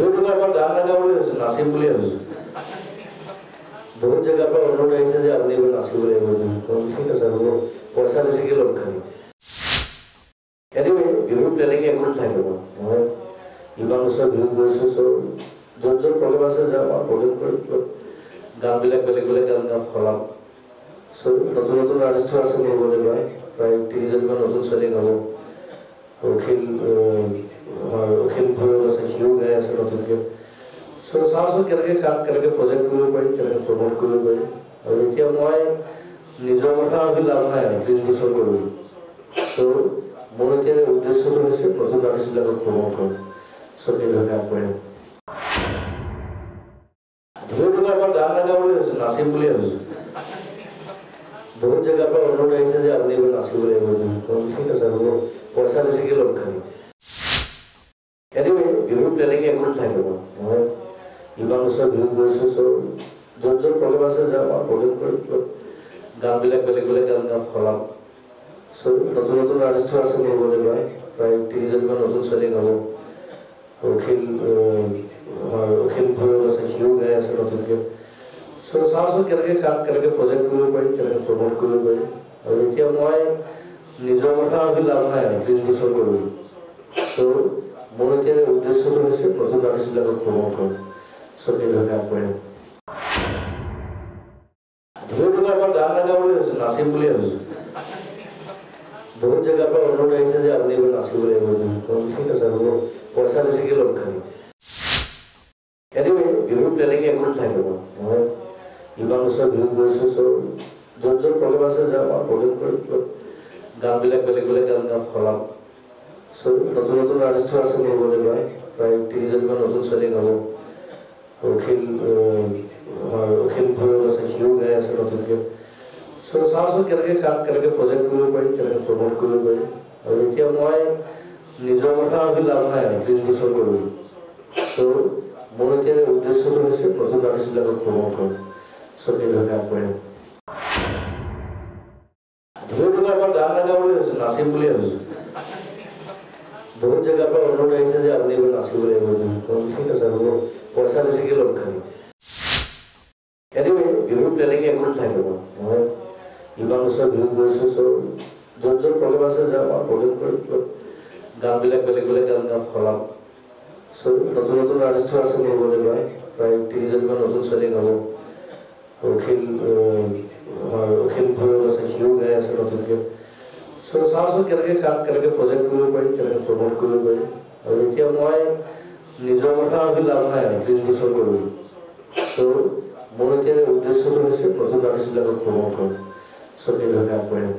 বিহুৰ আগত গান নাগাওঁ বুলি ভাবিছোঁ, নাচিম বুলি ভাবিছোঁ। বহুত জেগাৰ পৰা অনুৰোধ আহিছে যে আপুনি এইবাৰ নাচিব লাগিব। ঠিক আছে হ'ব, পইচা বেছিকৈ লগ খালি। এনিৱে বিহুৰ প্লেনিং একো নাথাকিব। মই ইমান বছৰ বিহু কৰিছোঁ, য'ত য'ত প্ৰগ্ৰেম আছে যাম আৰু প্ৰগ্ৰেম কৰি গানবিলাক বেলেগ বেলেগ গান গাম সলাম। নতুন নতুন আৰ্টিষ্টো আছে মোৰ লগত এইবাৰ, প্ৰায় 3জনীমান নতুন ছোৱালী গাব। অখিল ভৈৰৱ আছে, সিও গাই আছে নতুনকৈ। চাওঁচোন কেনেকৈ কেনেকৈ প্ৰজেক্ট কৰিব পাৰি, কেনেকৈ প্ৰমোট কৰিব পাৰি। আৰু এতিয়া মই নিজৰ কথা ভাবি লাভ নাই আৰু 30 বছৰ কৰিলোঁ। মোৰ এতিয়া উদ্দেশ্যটো হৈছে নতুন আৰ্টিষ্টবিলাকক প্ৰমোট কৰা। এইভাগে আগবাঢ়িম। বিহুৰ আগত গান নাগাওঁ বুলি ভাবিছোঁ, নাচিম বুলি ভাবিছোঁ। বহুত জেগাৰ পৰা অনুৰোধ আহিছে যে আপুনি এইবাৰ নাচিব লাগিব। ঠিক আছে হ'ব, পইচা বেছিকৈ লগ খালি। এনিৱে বিহুৰ প্লেনিং একো নাথাকিব। মই ইমান বছৰ বিহু কৰিছোঁ, য'ত য'ত প্ৰগ্ৰেম আছে যাম আৰু প্ৰগ্ৰেম কৰি গানবিলাক বেলেগ বেলেগ গান গাম সলাম। নতুন নতুন আৰ্টিষ্টো আছে মোৰ লগত এইবাৰ, প্ৰায় 3জনীমান নতুন ছোৱালী গাব। অখিল ভৈৰৱ আছে, সিও গাই আছে নতুনকৈ। চাওঁচোন কেনেকৈ কেনেকৈ প্ৰজেক্ট কৰিব পাৰি, কেনেকৈ প্ৰমোট কৰিব পাৰি। আৰু এতিয়া মই নিজৰ কথা ভাবি লাভ নাই আৰু 30 বছৰ কৰিলোঁ। মোৰ এতিয়া উদ্দেশ্যটো হৈছে নতুন আৰ্টিষ্টবিলাকক প্ৰমোট কৰা। এইভাগে আগবাঢ়িম। বিহুৰ আগত গান নাগাওঁ বুলি ভাবিছোঁ, নাচিম বুলি ভাবিছোঁ। বহুত জেগাৰ পৰা অনুৰোধ আহিছে যে আপুনি এইবাৰ নাচিব লাগিব। ঠিক আছে হ'ব, পইচা বেছিকৈ লগ খালি। এনিৱে বিহুৰ প্লেনিং একো নাথাকিব। মই ইমান বছৰ বিহু কৰিছোঁ, য'ত য'ত প্ৰগ্ৰেম আছে যাম আৰু প্ৰগ্ৰেম কৰি গানবিলাক বেলেগ বেলেগ গান গাম সলাম। নতুন নতুন আৰ্টিষ্টো আছে মোৰ লগত এইবাৰ, প্ৰায় 3জনীমান নতুন ছোৱালী গাব। অখিল ভৈৰৱ আছে, সিও গাই আছে নতুনকৈ। চাওঁচোন কেনেকৈ কেনেকৈ প্ৰজেক্ট কৰিব পাৰি, কেনেকৈ প্ৰমোট কৰিব পাৰি। আৰু এতিয়া মই নিজৰ কথা ভাবি লাভ নাই আৰু 30 বছৰ কৰিলোঁ। মোৰ এতিয়া উদ্দেশ্যটো হৈছে নতুন আৰ্টিষ্টবিলাকক প্ৰমোট কৰা। এইভাগে আগবাঢ়িম। বিহুৰ আগত গান নাগাওঁ বুলি ভাবিছোঁ, নাচিম বুলি ভাবিছোঁ। বহুত জেগাৰ পৰা অনুৰোধ আহিছে যে আপুনি এইবাৰ নাচিব লাগিব। ঠিক আছে হ'ব, পইচা বেছিকৈ লগ খালি। এনিৱে বিহুৰ প্লেনিং একো নাথাকিব। মই ইমান বছৰ বিহু কৰিছোঁ, য'ত য'ত প্ৰগ্ৰেম আছে যাম আৰু প্ৰগ্ৰেম কৰি গানবিলাক বেলেগ বেলেগ গান গাম সলাম। নতুন নতুন আৰ্টিষ্টো আছে মোৰ লগত এইবাৰ, প্ৰায় 3জনীমান নতুন ছোৱালী গাব। অখিল ভৈৰৱ আছে, সিও গাই আছে নতুনকৈ। চাওঁচোন কেনেকৈ কেনেকৈ প্ৰজেক্ট কৰিব পাৰি, কেনেকৈ প্ৰমোট কৰিব পাৰি। আৰু এতিয়া মই নিজৰ কথা ভাবি লাভ নাই আৰু 30 বছৰ কৰিলোঁ। মোৰ এতিয়া উদ্দেশ্যটো হৈছে নতুন আৰ্টিষ্টবিলাকক প্ৰমোট কৰা। এইভাগে আগবাঢ়িম।